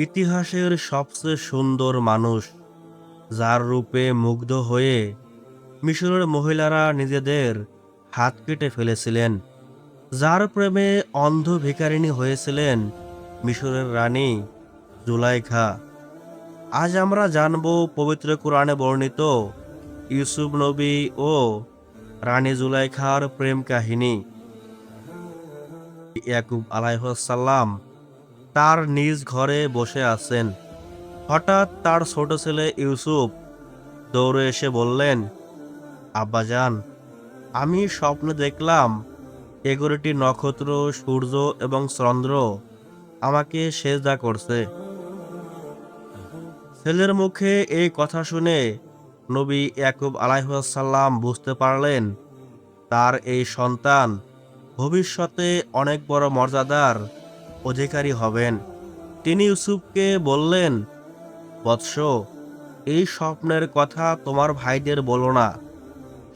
ইতিহাসের সবচেয়ে সুন্দর মানুষ, যার রূপে মুগ্ধ হয়ে মিশরের মহিলারা নিজেদের হাত কেটে ফেলেছিলেন, যার প্রেমে অন্ধ ভিখারিণী হয়েছিলেন মিশরের রানী জুলাইখা। আজ আমরা জানব পবিত্র কোরআনে বর্ণিত ইউসুফ নবী ও রানী জুলাইখার প্রেম কাহিনী। ইয়াকুব আলাইহিসসালাম তার নিজ ঘরে বসে আছেন। হঠাৎ তার ছোট ছেলে ইউসুফ দৌড়ে এসে বললেন, আব্বাজান, আমি স্বপ্নে দেখলাম 11টি নক্ষত্র, সূর্য এবং চন্দ্র আমাকে সেজদা করছে। ছেলের মুখে এই কথা শুনে নবী ইয়াকুব আলাইহিসসালাম বুঝতে পারলেন তার এই সন্তান ভবিষ্যতে অনেক বড় মর্যাদার অধিকারী হবেন। তিনি ইউসুফকে বললেন, বৎস, এই স্বপ্নের কথা তোমার ভাইদের বলো না।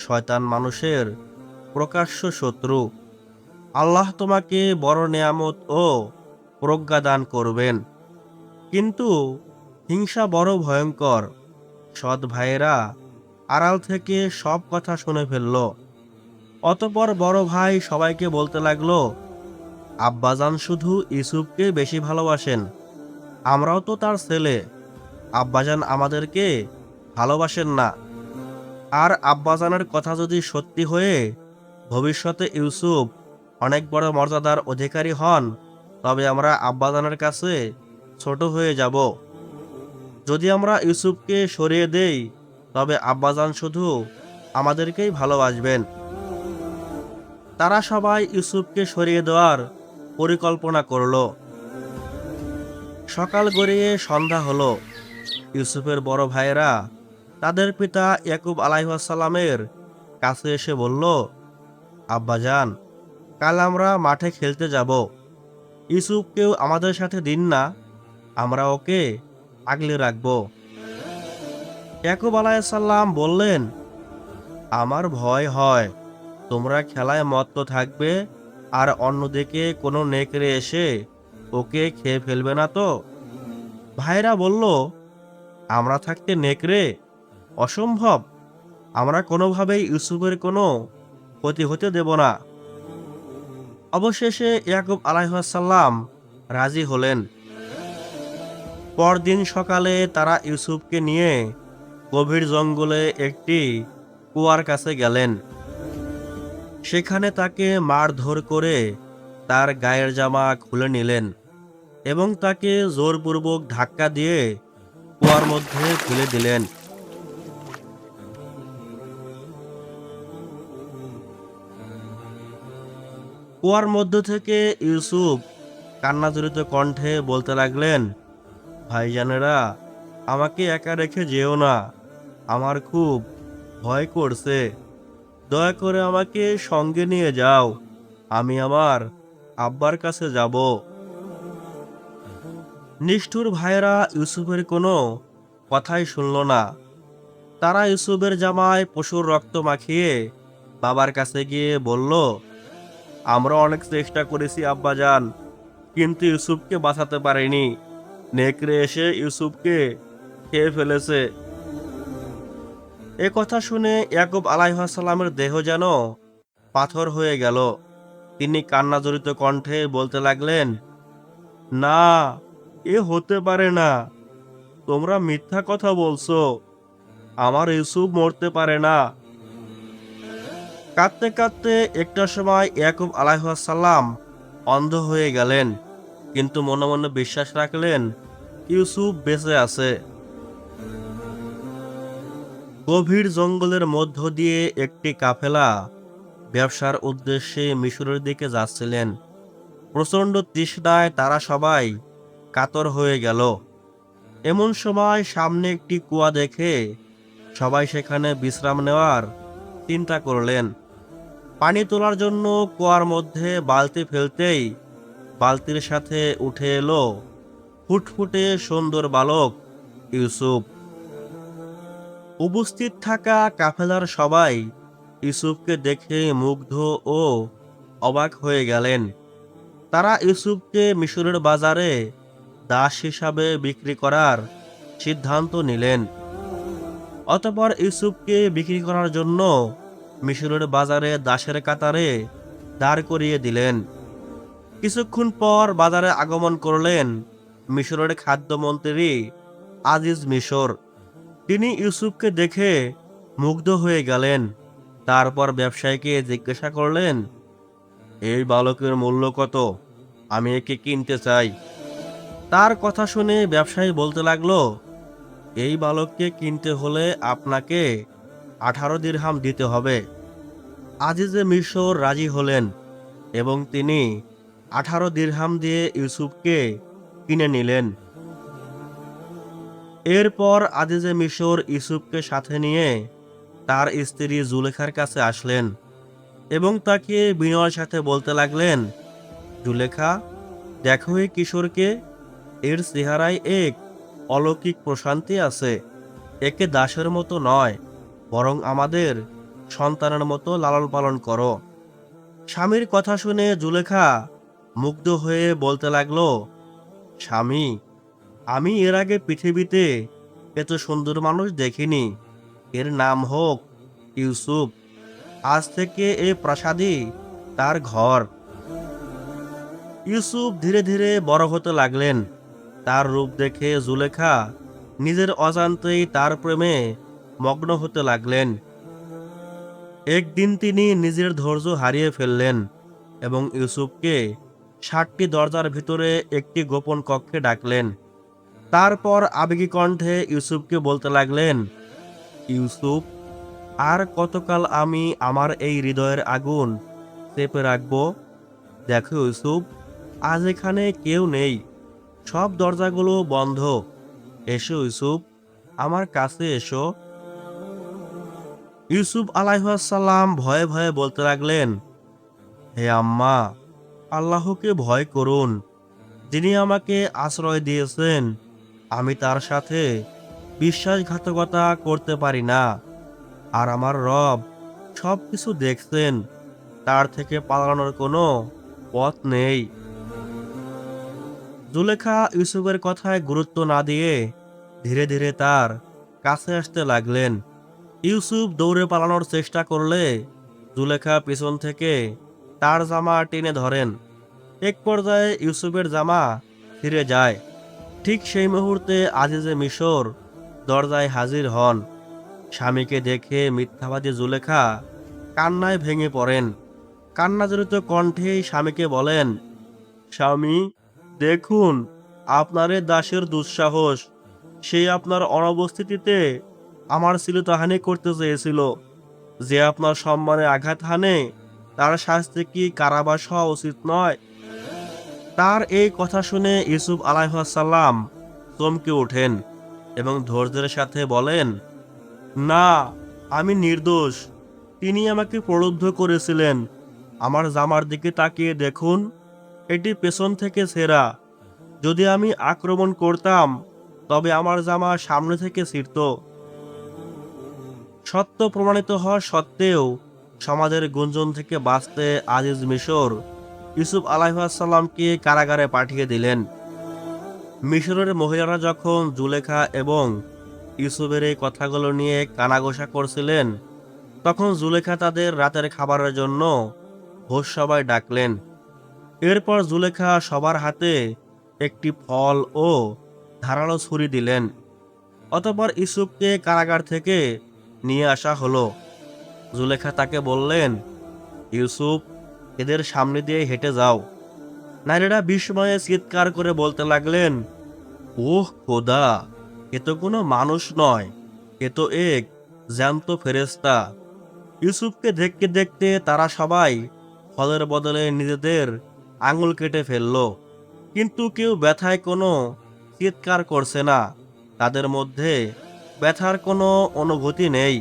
শয়তান মানুষের প্রকাশ্য শত্রু। আল্লাহ তোমাকে বড় নেয়ামত ও প্রজ্ঞা দান করবেন, কিন্তু হিংসা বড় ভয়ঙ্কর। সৎ ভাইয়েরা আড়াল থেকে সব কথা শুনে ফেলল। অতঃপর বড় ভাই সবাইকে বলতে লাগলো, আব্বাজান শুধু ইউসুফকে বেশি ভালোবাসেন, আমরাও তো তার ছেলে। আব্বাজান আমাদেরকে ভালোবাসেন না। আর আব্বাজানের কথা যদি সত্যি হয়ে ভবিষ্যতে ইউসুফ অনেক বড় মর্যাদার অধিকারী হন, তবে আমরা আব্বাজানের কাছে ছোট হয়ে যাব। যদি আমরা ইউসুফকে সরিয়ে দেই, তবে আব্বাজান শুধু আমাদেরকেই ভালোবাসবেন। তারা সবাই ইউসুফকে সরিয়ে দেওয়ার পরিকল্পনা করল। সকাল গড়িয়ে সন্ধ্যা হলো। ইউসুফের বড় ভাইয়েরা তাদের পিতা ইয়াকুব আলাইহিসসালামের কাছে এসে বলল, আব্বাজান, কাল আমরা মাঠে খেলতে যাব। ইউসুফকেও আমাদের সাথে দিন না, আমরা ওকে আগলে রাখব। ইয়াকুব আলাইহিসসালাম বললেন, আমার ভয় হয় তোমরা খেলায় মত্ত থাকবে আর অন্যদিকে কোনো নেকড়ে এসে ওকে খেয়ে ফেলবে না তো? ভাইরা বলল, আমরা থাকতে নেকড়ে? অসম্ভব। আমরা কোনোভাবেই ইউসুফের কোনো ক্ষতি হতে দেব না। অবশেষে ইয়াকুব আলাইহিসসালাম রাজি হলেন। পরদিন সকালে তারা ইউসুফকে নিয়ে গভীর জঙ্গলে একটি কুয়ার কাছে গেলেন। সেখানে তাকে মারধর করে তার গায়ের জামা খুলে নিলেন এবং তাকে জোরপূর্বক ধাক্কা দিয়ে কুয়ার মধ্যে ফেলে দিলেন। কুয়ার মধ্য থেকে ইউসুফ কান্নাজড়িত কণ্ঠে বলতে লাগলেন, ভাইজানেরা, আমাকে একা রেখে যেও না। আমার খুব ভয় করছে। দয়া করে আমাকে সঙ্গে নিয়ে যাও। আমি আমার আব্বার কাছে যাব। নিষ্ঠুর ভাইয়েরা ইউসুফের কোনো কথাই শুনল না। তারা ইউসুফের জামায় পশুর রক্ত মাখিয়ে বাবার কাছে গিয়ে বলল, আমরা অনেক চেষ্টা করেছি আব্বাজান, কিন্তু ইউসুফকে বাঁচাতে পারিনি। নেকড়ে এসে ইউসুফকে খেয়ে ফেলেছে। এ কথা শুনে ইয়াকুব আলাইহিসসালামের দেহ যেন পাথর হয়ে গেল। তিনি কান্নাজড়িত কণ্ঠে বলতে লাগলেন, না, এ হতে পারে না। তোমরা মিথ্যা কথা বলছো। আমার ইউসুফ মরতে পারে না। কাঁদতে কাঁদতে একটা সময় ইয়াকুব আলাইহিসসালাম অন্ধ হয়ে গেলেন, কিন্তু মনে মনে বিশ্বাস রাখলেন ইউসুফ বেঁচে আছে। গভীর জঙ্গলের মধ্য দিয়ে একটি কাফেলা ব্যবসার উদ্দেশ্যে মিশরের দিকে যাচ্ছিলেন। প্রচণ্ড তৃষ্ণায় তারা সবাই কাতর হয়ে গেল। এমন সময় সামনে একটি কুয়া দেখে সবাই সেখানে বিশ্রাম নেওয়ার চিন্তা করলেন। পানি তোলার জন্য কুয়ার মধ্যে বালতি ফেলতেই বালতির সাথে উঠে এলো ফুটফুটে সুন্দর বালক ইউসুফ। উপস্থিত থাকা কাফেলার সবাই ইউসুফকে দেখে মুগ্ধ ও অবাক হয়ে গেলেন। তারা ইউসুফকে মিশরের বাজারে দাস হিসাবে বিক্রি করার সিদ্ধান্ত নিলেন। অতঃপর ইউসুফকে বিক্রি করার জন্য মিশরের বাজারে দাসের কাতারে দাঁড় করিয়ে দিলেন। কিছুক্ষণ পর বাজারে আগমন করলেন মিশরের খাদ্যমন্ত্রী আজিজ মিশর। তিনি ইউসুফকে দেখে মুগ্ধ হয়ে গেলেন। তারপর ব্যবসায়ীকে জিজ্ঞাসা করলেন, এই বালকের মূল্য কত? আমি একে কিনতে চাই। তার কথা শুনে ব্যবসায়ী বলতে লাগলো, এই বালককে কিনতে হলে আপনাকে 18 দিরহাম দিতে হবে। আজিজে মিশর রাজি হলেন এবং তিনি 18 দিরহাম দিয়ে ইউসুফকে কিনে নিলেন। এরপর আজিজে মিশর ইউসুফকে সাথে নিয়ে তার স্ত্রী জুলেখার কাছে আসলেন এবং তাকে বিনয়ের সাথে বলতে লাগলেন, জুলেখা, দেখো এই কিশোরকে, এর চেহারায় এক অলৌকিক প্রশান্তি আছে। একে দাসের মতো নয়, বরং আমাদের সন্তানের মতো লালন পালন করো। স্বামীর কথা শুনে জুলেখা মুগ্ধ হয়ে বলতে লাগলো, স্বামী, আমি এর আগে পৃথিবীতে এত সুন্দর মানুষ দেখিনি। এর নাম হোক ইউসুফ। আজ থেকে এই প্রাসাদই তার ঘর। ইউসুফ ধীরে ধীরে বড় হতে লাগলেন। তার রূপ দেখে জুলেখা নিজের অজান্তেই তার প্রেমে মগ্ন হতে লাগলেন। একদিন তিনি নিজের ধৈর্য হারিয়ে ফেললেন এবং ইউসুফকে 7টি দরজার ভিতরে একটি গোপন কক্ষে ডাকলেন। তারপর আবেগী কণ্ঠে ইউসুফকে বলতে লাগলেন, ইউসুফ, আর কতকাল আমি আমার এই হৃদয়ের আগুন চেপে রাখবো? দেখো ইউসুফ, আজ এখানে কেউ নেই, সব দরজাগুলো বন্ধ। এসো ইউসুফ, আমার কাছে এসো। ইউসুফ আলাইহিসসালাম ভয়ে ভয়ে বলতে লাগলেন, হে আম্মা, আল্লাহকে ভয় করুন, যিনি আমাকে আশ্রয় দিয়েছেন। আমি তার সাথে বিশ্বাসঘাতকতা করতে পারি না। আর আমার রব সব কিছু দেখছেন, তার থেকে পালানোর কোনো পথ নেই। জুলেখা ইউসুফের কথায় গুরুত্ব না দিয়ে ধীরে ধীরে তার কাছে আসতে লাগলেন। ইউসুফ দৌড়ে পালানোর চেষ্টা করলে জুলেখা পিছন থেকে তার জামা টেনে ধরেন। এক পর্যায়ে ইউসুফের জামা ছিঁড়ে যায়। ঠিক সেই মুহূর্তে আজিজে মিশর দরজায় হাজির হন। স্বামীকে দেখে মিথ্যাবাদী জুলেখা কান্নায় ভেঙে পড়েন। কান্নাজড়িত কণ্ঠে স্বামীকে বলেন, স্বামী, দেখুন আপনার এ দাসের দুঃসাহস। সে আপনার অনুপস্থিতিতে আমার শ্লীলতাহানি করতে চেয়েছিল। যে আপনার সম্মানে আঘাত হানে, তার শাস্তি কি কারাবাস হওয়া উচিত নয়? তার এই কথা শুনে ইউসুফ আলাইহিসসালাম চমকে ওঠেন এবং ধৈর্যের সাথে বলেন, না, আমি নির্দোষ। তিনি আমাকে প্রলুব্ধ করেছিলেন। আমার জামার দিকে তাকিয়ে দেখুন, এটি পেছন থেকে ছেঁড়া। যদি আমি আক্রমণ করতাম তবে আমার জামা সামনে থেকে ছিঁড়ত। সত্য প্রমাণিত হওয়া সত্ত্বেও সমাজের গুঞ্জন থেকে বাঁচতে আজিজ মিশর ইউসুফ আলাইহিসসালামকে কারাগারে পাঠিয়ে দিলেন। মিশরের মহিলারা যখন জুলেখা এবং ইউসুফের এই কথাগুলো নিয়ে কানাঘোষা করছিলেন, তখন জুলেখা তাদের রাতের খাবারের জন্য ভোজসভায় ডাকলেন। এরপর জুলেখা সবার হাতে একটি ফল ও ধারালো ছুরি দিলেন। অতঃপর ইউসুফকে কারাগার থেকে নিয়ে আসা হলো। জুলেখা তাকে বললেন, ইউসুফ, এদের সামনে দিয়ে হেঁটে যাও। নারীরা বিস্ময়ে চিৎকার করে বলতে লাগলেন, ওহ খোদা, এ তো কোনো মানুষ নয়, এ তো এক জ্যান্ত ফেরেশতা। ইউসুফকে দেখতে দেখতে তারা সবাই ফলের বদলে নিজেদের আঙুল কেটে ফেলল, কিন্তু কেউ ব্যথায় কোনো চিৎকার করছে না। তাদের মধ্যে ব্যথার কোনো অনুভূতি নেই।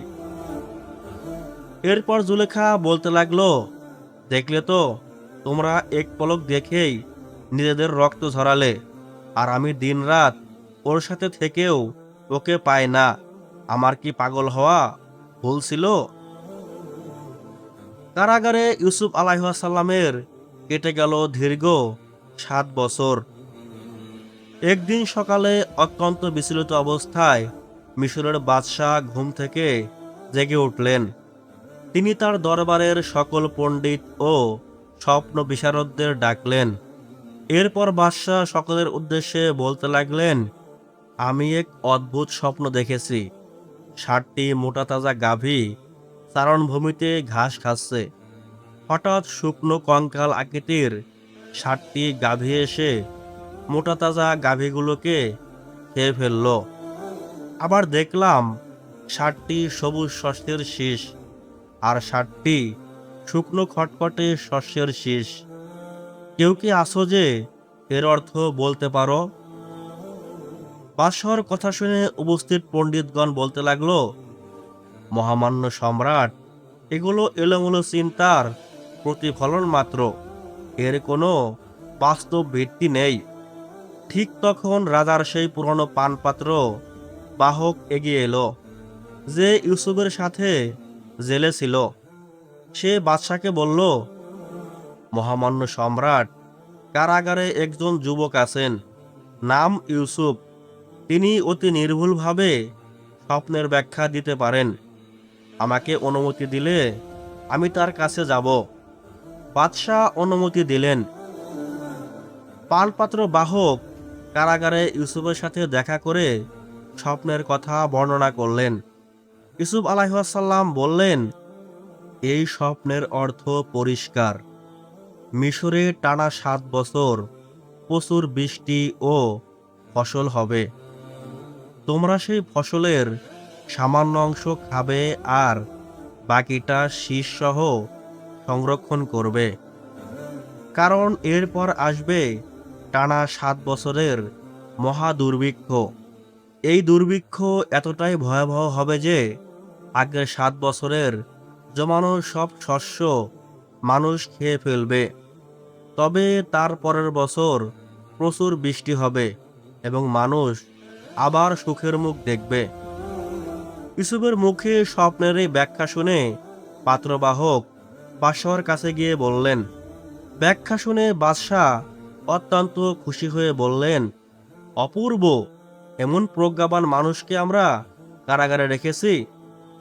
এরপর জুলেখা বলতে লাগলো, দেখলে তো, তোমরা এক পলক দেখেই নিজেদের রক্ত ঝরালে, আর আমি দিনরাত ওর সাথে থেকেও ওকে পাই না। আমার কি পাগল হওয়া ভুল ছিল? কারাগারে ইউসুফ আলাইহিসসালামের কেটে গেল দীর্ঘ 7 বছর। একদিন সকালে অত্যন্ত বিচলিত অবস্থায় মিশরের বাদশাহ ঘুম থেকে জেগে উঠলেন। তিনি তার দরবারের সকল পণ্ডিত ও স্বপ্ন বিশারদদের ডাকলেন। এরপর বাদশাহ সকলের উদ্দেশ্যে বলতে লাগলেন, আমি এক অদ্ভুত স্বপ্ন দেখেছি। ৬০টি মোটা তাজা গাভী চারণভূমিতে ঘাস খাচ্ছে। হঠাৎ শুকনো কঙ্কাল আকৃতির ৬০টি গাভী এসে মোটা তাজা গাভীগুলোকে খেয়ে ফেলল। আবার দেখলাম ৬০টি সবুজ শস্যের শীষ আর ৬০টি শুকনো খটখটে শস্যের শীষ। কেউ কি আছো যে এর অর্থ বলতে পারো? বাদশাহর কথা শুনে উপস্থিত পণ্ডিতগণ বলতে লাগলো, মহামান্য সম্রাট, এগুলো এলোমেলো চিন্তার প্রতিফলন মাত্র, এর কোনো বাস্তব ভিত্তি নেই। ঠিক তখন রাজার সেই পুরনো পানপাত্র বাহক এগিয়ে এলো, যে ইউসুফের সাথে জেলে ছিল। সে বাদশাকে বলল, মহামান্য সম্রাট, কারাগারে একজন যুবক আছেন, নাম ইউসুফ। তিনি অতি নির্ভুলভাবে স্বপ্নের ব্যাখ্যা দিতে পারেন। আমাকে অনুমতি দিলে আমি তার কাছে যাব। বাদশাহ অনুমতি দিলেন। পানপাত্র বাহক কারাগারে ইউসুফের সাথে দেখা করে স্বপ্নের কথা বর্ণনা করলেন। ইউসুফ আলাইহিসসালাম বললেন, এই স্বপ্নের অর্থ পরিষ্কার। মিশরে টানা ৭ বছর প্রচুর বৃষ্টি ও ফসল হবে। তোমরা সেই ফসলের সামান্য অংশ খাবে আর বাকিটা শীষ সহ সংরক্ষণ করবে। কারণ এরপর আসবে টানা ৭ বছরের মহা দুর্ভিক্ষ। এই দুর্ভিক্ষ এতটাই ভয়াবহ হবে যে আগের ৭ বছরের জমানো সব শস্য মানুষ খেয়ে ফেলবে। তবে তার পরের বছর প্রচুর বৃষ্টি হবে এবং মানুষ আবার সুখের মুখ দেখবে। ইউসুফের মুখে স্বপ্নের এই ব্যাখ্যা শুনে পাত্রবাহক বাদশাহর কাছে গিয়ে বললেন। ব্যাখ্যা শুনে বাদশাহ অত্যন্ত খুশি হয়ে বললেন, অপূর্ব! এমন প্রজ্ঞাবান মানুষকে আমরা কারাগারে রেখেছি।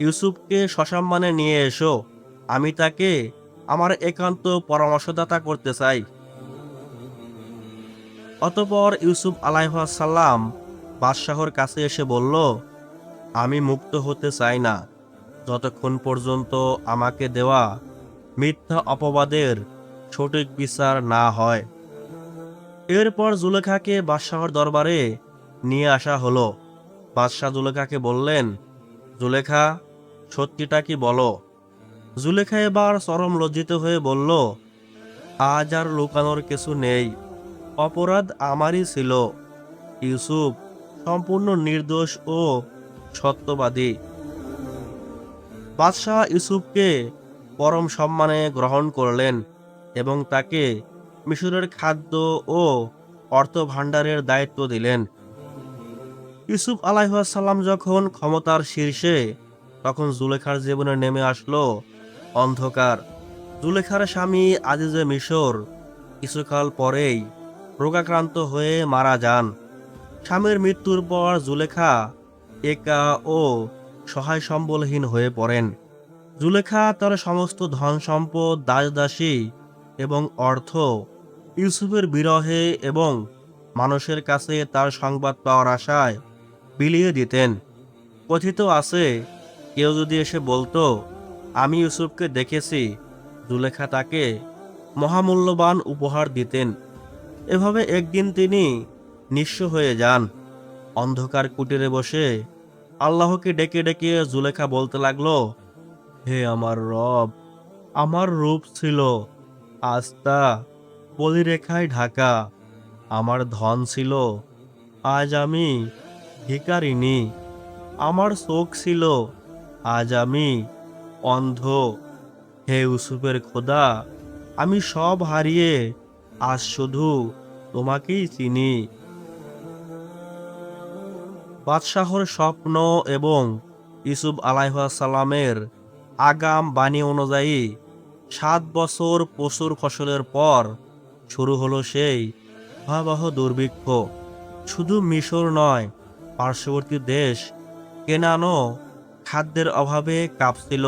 ইউসুফকে সসম্মানে নিয়ে এসো, আমি তাকে আমার একান্ত পরামর্শদাতা করতে চাই। অতঃপর ইউসুফ আলাইহিসসালাম বাদশাহর কাছে এসে বলল, আমি মুক্ত হতে চাই না যতক্ষণ পর্যন্ত আমাকে দেওয়া মিথ্যা অপবাদের সঠিক বিচার না হয়। এরপর জুলেখাকে বাদশাহর দরবারে নিয়ে আসা হলো। বাদশাহ জুলেখাকে বললেন, জুলেখা, সত্যিটা কি বলো? জুলেখা এবার চরম লজ্জিত হয়ে বলল, আজ আর লুকানোর কিছু নেই। অপরাধ আমারই ছিল। ইউসুফ সম্পূর্ণ নির্দোষ ও সত্যবাদী। বাদশাহ ইউসুফকে পরম সম্মানে গ্রহণ করলেন এবং তাকে মিশরের খাদ্য ও অর্থ ভাণ্ডারের দায়িত্ব দিলেন। ইউসুফ আলাইহিসসালাম যখন ক্ষমতার শীর্ষে, তখন জুলেখার জীবনে নেমে আসলো অন্ধকার। জুলেখার স্বামী আজিজে মিশর কিছুকাল পরেই রোগাক্রান্ত হয়ে মারা যান। স্বামীর মৃত্যুর পর জুলেখা একা ও সহায় সম্বলহীন হয়ে পড়েন। জুলেখা তার সমস্ত ধন সম্পদ, দাসদাসী এবং অর্থ ইউসুফের বিরহে এবং মানুষের কাছে তার সংবাদ পাওয়ার আশায় বিলিয়ে দিতেন। কথিত আছে, কেউ যদি এসে বলতো, আমি ইউসুফকে দেখেছি, জুলেখা তাকে মহামূল্যবান উপহার দিতেন। এভাবে একদিন তিনি নিঃস্ব হয়ে যান। অন্ধকার কুটিরে বসে আল্লাহকে ডেকে ডেকে জুলেখা বলতে লাগলো, হে আমার রব, আমার রূপ ছিল আস্থা বলিরেখায় ঢাকা, আমার ধন ছিল, আজ আমি ভিখারিনী, আমার চোখ ছিল, আজ আমি অন্ধ। হে ইউসুফের খোদা, আমি সব হারিয়ে আজ শুধু তোমাকেই চিনি। বাদশাহর স্বপ্ন এবং ইউসুফ আলাইহিসসালামের আগাম বাণী অনুযায়ী ৭ বছর প্রচুর ফসলের পর শুরু হলো সেই ভয়াবহ দুর্ভিক্ষ। শুধু মিশর নয়, পার্শ্ববর্তী দেশ কেনানও খাদ্যের অভাবে কাঁপছিল।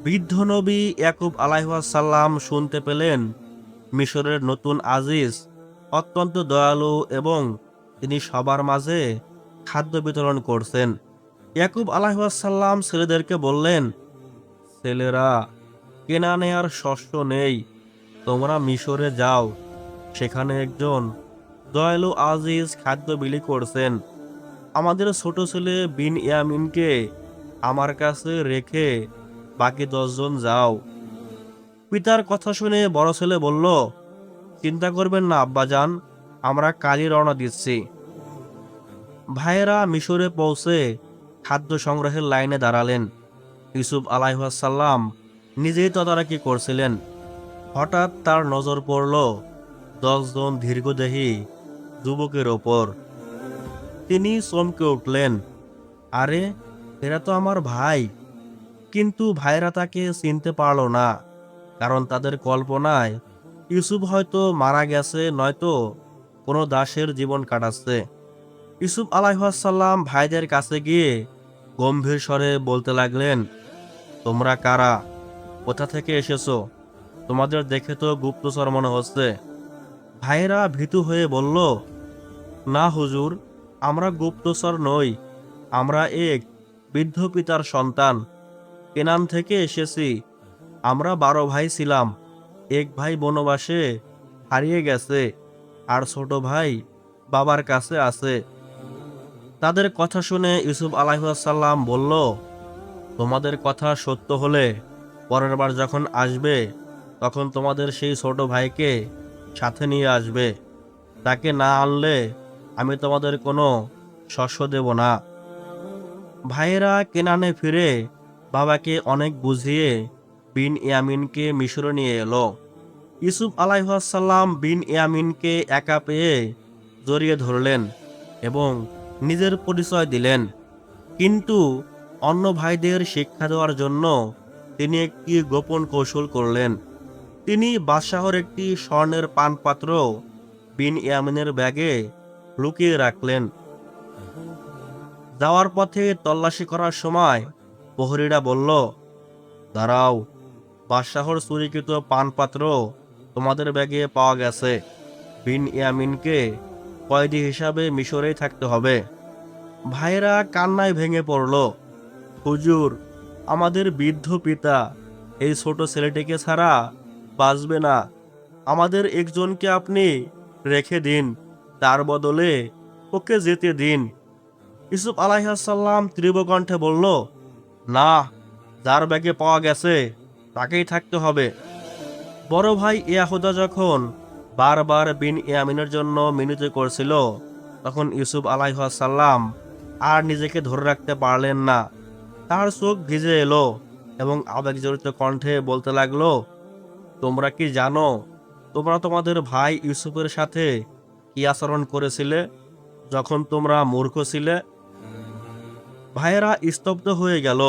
বৃদ্ধ নবী ইয়াকুব আলাইহিসসালাম শুনতে পেলেন মিশরের নতুন আজিজ অত্যন্ত দয়ালু এবং তিনি সবার মাঝে খাদ্য বিতরণ করছেন। ইয়াকুব আলাইহিসসালাম ছেলেদেরকে বললেন, ছেলেরা, কেনানে আর শস্য নেই, তোমরা মিশরে যাও, সেখানে একজন দয়ালু আজিজ খাদ্য বিলি করছেন। আমাদের ছোট ছেলে বিন ইয়ামিনকে আমার কাছে রেখে বাকি 10 জন যাও। পিতার কথা শুনে বড় ছেলে বলল, চিন্তা করবেন না আব্বাজান, আমরা কালই রওনা দিচ্ছি। ভাইয়েরা মিশরে পৌঁছে খাদ্য সংগ্রহের লাইনে দাঁড়ালেন। ইউসুফ আলাইহিসসালাম নিজেই তদারকি করছিলেন। হঠাৎ তার নজর পড়ল 10 জন দীর্ঘদেহী যুবকের ওপর। তিনি চমকে উঠলেন, আরে, এরা তো আমার ভাই। কিন্তু ভাইরা তাকে চিনতে পারল না, কারণ তাদের কল্পনায় ইউসুফ হয়তো মারা গেছে, নয়তো কোনো দাসের জীবন কাটাচ্ছে। ইউসুফ আলাইহিসসালাম ভাইদের কাছে গিয়ে গম্ভীর স্বরে বলতে লাগলেন, তোমরা কারা? কোথা থেকে এসেছো? তোমাদের দেখে তো গুপ্তচর মনে হচ্ছে। ভাইয়েরা ভীতু হয়ে বলল, না হুজুর, আমরা গুপ্তচর নই, আমরা এক বৃদ্ধ পিতার সন্তান, কেনান থেকে এসেছি। আমরা 12 ভাই ছিলাম, এক ভাই বনবাসে হারিয়ে গেছে, আর ছোট ভাই বাবার কাছে আছে। তাদের কথা শুনে ইউসুফ আলাইহিসসালাম বলল, তোমাদের কথা সত্য হলে পরের বার যখন আসবে তখন তোমাদের সেই ছোট ভাইকে সাথে নিয়ে আসবে। তাকে না আনলে আমি তোমাদের কোনো শস্য দেব না। ভাইয়েরা কেনানে ফিরে বাবাকে অনেক বুঝিয়ে বিন ইয়ামিনকে মিশরে নিয়ে এলো। ইউসুফ আলাইহিসসালাম বিন ইয়ামিনকে একা পেয়ে জড়িয়ে ধরলেন এবং নিজের পরিচয় দিলেন। কিন্তু অন্য ভাইদের শিক্ষা দেওয়ার জন্য তিনি একটি গোপন কৌশল করলেন। তিনি বাদশাহর একটি স্বর্ণের পানপাত্র বিন ইয়ামিনের ব্যাগে লুকিয়ে রাখলেন। যাওয়ার পথে তল্লাশি করার সময় প্রহরীরা বলল, দাঁড়াও, বাদশাহর চুরিকৃত পানপাত্র তোমাদের ব্যাগে পাওয়া গেছে। বিন ইয়ামিনকে কয়েদি হিসাবে মিশরেই থাকতে হবে। ভাইয়েরা কান্নায় ভেঙে পড়ল, হুজুর, আমাদের বৃদ্ধ পিতা এই ছোট ছেলেটিকে ছাড়া বাঁচবে না। আমাদের একজনকে আপনি রেখে দিন, তার বদলে ওকে যেতে দিন। ইউসুফ আলাইহিসসালাম তীব্র কণ্ঠে বলল, না, যার ব্যাগে পাওয়া গেছে তাকেই থাকতে হবে। বড় ভাই ইয়াহুদা যখন বারবার বিন ইয়ামিনের জন্য মিনতি করছিল, তখন ইউসুফ আলাইহিসসালাম আর নিজেকে ধরে রাখতে পারলেন না। তার চোখ ভিজে এলো এবং আবেগজড়িত কণ্ঠে বলতে লাগলো, তোমরা কি জানো তোমরা তোমাদের ভাই ইউসুফের সাথে কি আচরণ করেছিলে যখন তোমরা মূর্খ ছিলে? ভাইয়েরা স্তব্ধ হয়ে গেল।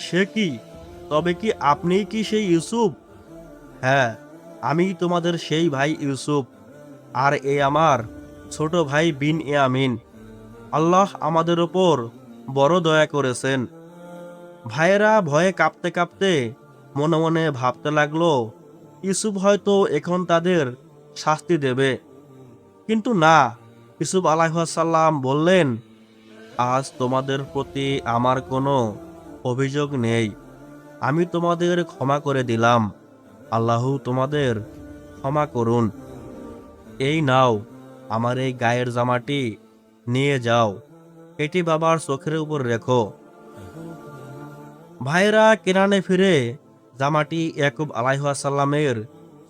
সে কি? তবে কি আপনিই কি সেই ইউসুফ? হ্যাঁ, আমি তোমাদের সেই ভাই ইউসুফ, আর এ আমার ছোট ভাই বিন ইয়ামিন। আল্লাহ আমাদের ওপর বড় দয়া করেছেন। ভাইয়েরা ভয়ে কাঁপতে কাঁপতে মনে মনে ভাবতে লাগলো, ইউসুফ হয়তো এখন তাদের শাস্তি দেবে। কিন্তু না, ইউসুফ আলাইহিসসালাম বললেন, আজ তোমাদের প্রতি আমার কোনো অভিযোগ নেই। আমি তোমাদের ক্ষমা করে দিলাম। আল্লাহ তোমাদের ক্ষমা করুন। এই নাও, আমার এই গায়ের জামাটি নিয়ে যাও, এটি বাবার চোখের উপর রেখো। ভাইরা কেনানে ফিরে জামাটি ইয়াকুব আলাইহিসসালামের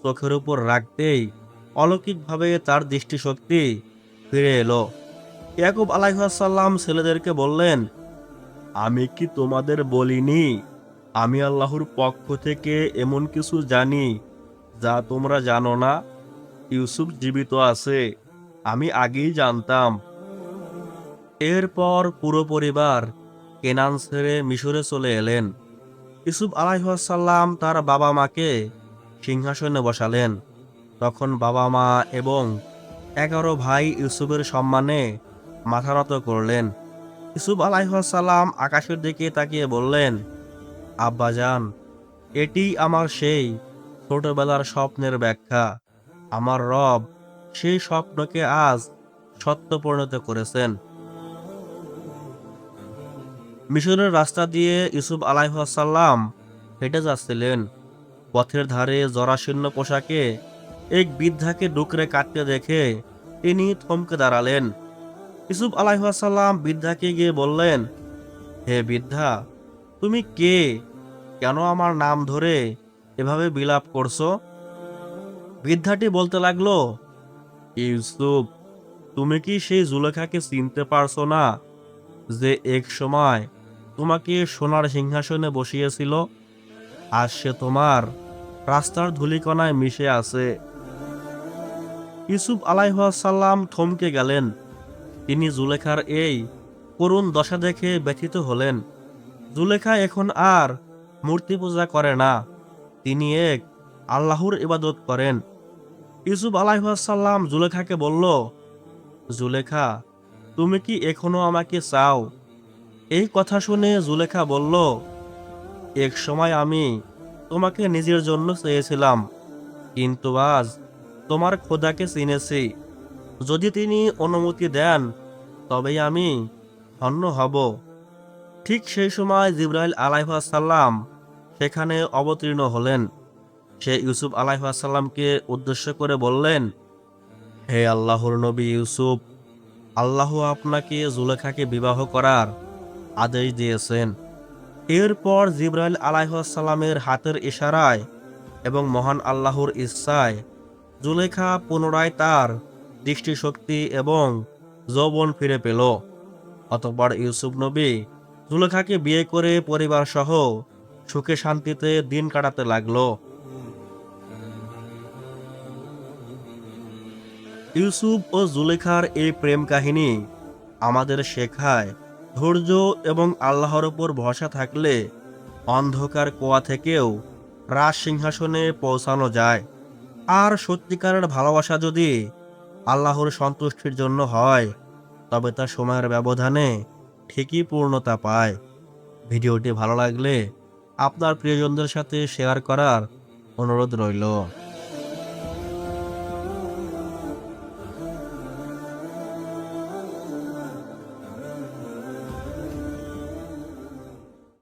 চোখের উপর রাখতেই অলৌকিকভাবে তার দৃষ্টিশক্তি ফিরে এলো। ইয়াকুব আলাইহিসসালাম ছেলেদেরকে বললেন, আমি কি তোমাদের বলিনি আমি আল্লাহর পক্ষ থেকে এমন কিছু জানি যা তোমরা জানো না? ইউসুফ জীবিত আছে, আমি আগেই জানতাম। এরপর পুরো পরিবার কেনান ছেড়ে মিশরে চলে এলেন। ইউসুফ আলাইহিসসালাম তার বাবা মাকে সিংহাসনে বসালেন। তখন বাবা মা এবং 11 ভাই ইউসুফের সম্মানে মাথা নত করলেন। ইউসুফ আলাইহিস সালাম আকাশের দিকে তাকিয়ে বললেন, আব্বাজান, এটি আমার সেই ছোটবেলার স্বপ্নের ব্যাখ্যা। আমার রব সেই স্বপ্নকে আজ সত্য পরিণত করেছেন। মিশরের রাস্তা দিয়ে ইউসুফ আলাইহিস সালাম হেঁটে যাচ্ছিলেন। পথের ধারে জরাশীর্ণ পোশাকে এক বৃদ্ধাকে ডুকরে কাটতে দেখে তিনি থমকে দাঁড়ালেন। ইউসুফ আলাইহিস সালাম বৃদ্ধাকে গিয়ে বললেন, হে বৃদ্ধা, তুমি কে? কেন আমার নাম ধরে এভাবে বিলাপ করছো? বৃদ্ধাটি বলতে লাগলো, ইউসুফ, তুমি কি সেই জুলেখাকে চিনতে পারছো না, যে এক সময় তোমাকে সোনার সিংহাসনে বসিয়েছিল? আজ সে তোমার রাস্তার ধূলিকণায় মিশে আছে। ইউসুফ আলাইহিস সালাম থমকে গেলেন। তিনি জুলেখার এই করুণ দশা দেখে ব্যথিত হলেন। জুলেখা এখন আর মূর্তি পূজা করে না, তিনি এক আল্লাহর ইবাদত করেন। ইউসুফ আলাইহিস সালাম জুলেখাকে বলল, জুলেখা, তুমি কি এখনো আমাকে চাও? এই কথা শুনে জুলেখা বলল, এক সময় আমি তোমাকে নিজের জন্য চেয়েছিলাম, কিন্তু আজ তোমার খোদাকে চিনেছি। যদি তিনি অনুমতি দেন তবেই আমি ধন্য হব। ঠিক সেই সময় জিবরাইল আলাইহিস সালাম সেখানে অবতীর্ণ হলেন। সে ইউসুফ আলাইহিস সালামকে উদ্দেশ্য করে বললেন, হে আল্লাহর নবী ইউসুফ, আল্লাহ আপনাকে জুলেখাকে বিবাহ করার আদেশ দিয়েছেন। এরপর জিবরাইল আলাইহিস সালামের হাতের ইশারায় এবং মহান আল্লাহর ইচ্ছায় জুলেখা পুনরায় তার দৃষ্টিশক্তি এবং যৌবন ফিরে পেল। অতঃপর ইউসুফ নবী জুলেখাকে বিয়ে করে পরিবার সহ সুখে শান্তিতে দিন কাটাতে লাগলো। ইউসুফ ও জুলেখার এই প্রেম কাহিনী আমাদের শেখায়, ধৈর্য এবং আল্লাহর উপর ভরসা থাকলে অন্ধকার কুয়া থেকেও রাজ সিংহাসনে পৌঁছানো যায়। আর সত্যিকারের ভালোবাসা যদি আল্লাহর সন্তুষ্টির জন্য হয়, তবে তা সময়ের ব্যবধানে ঠিকই পূর্ণতা পায়। ভিডিওটি ভালো লাগলে আপনার প্রিয়জনদের সাথে শেয়ার করার অনুরোধ রইল।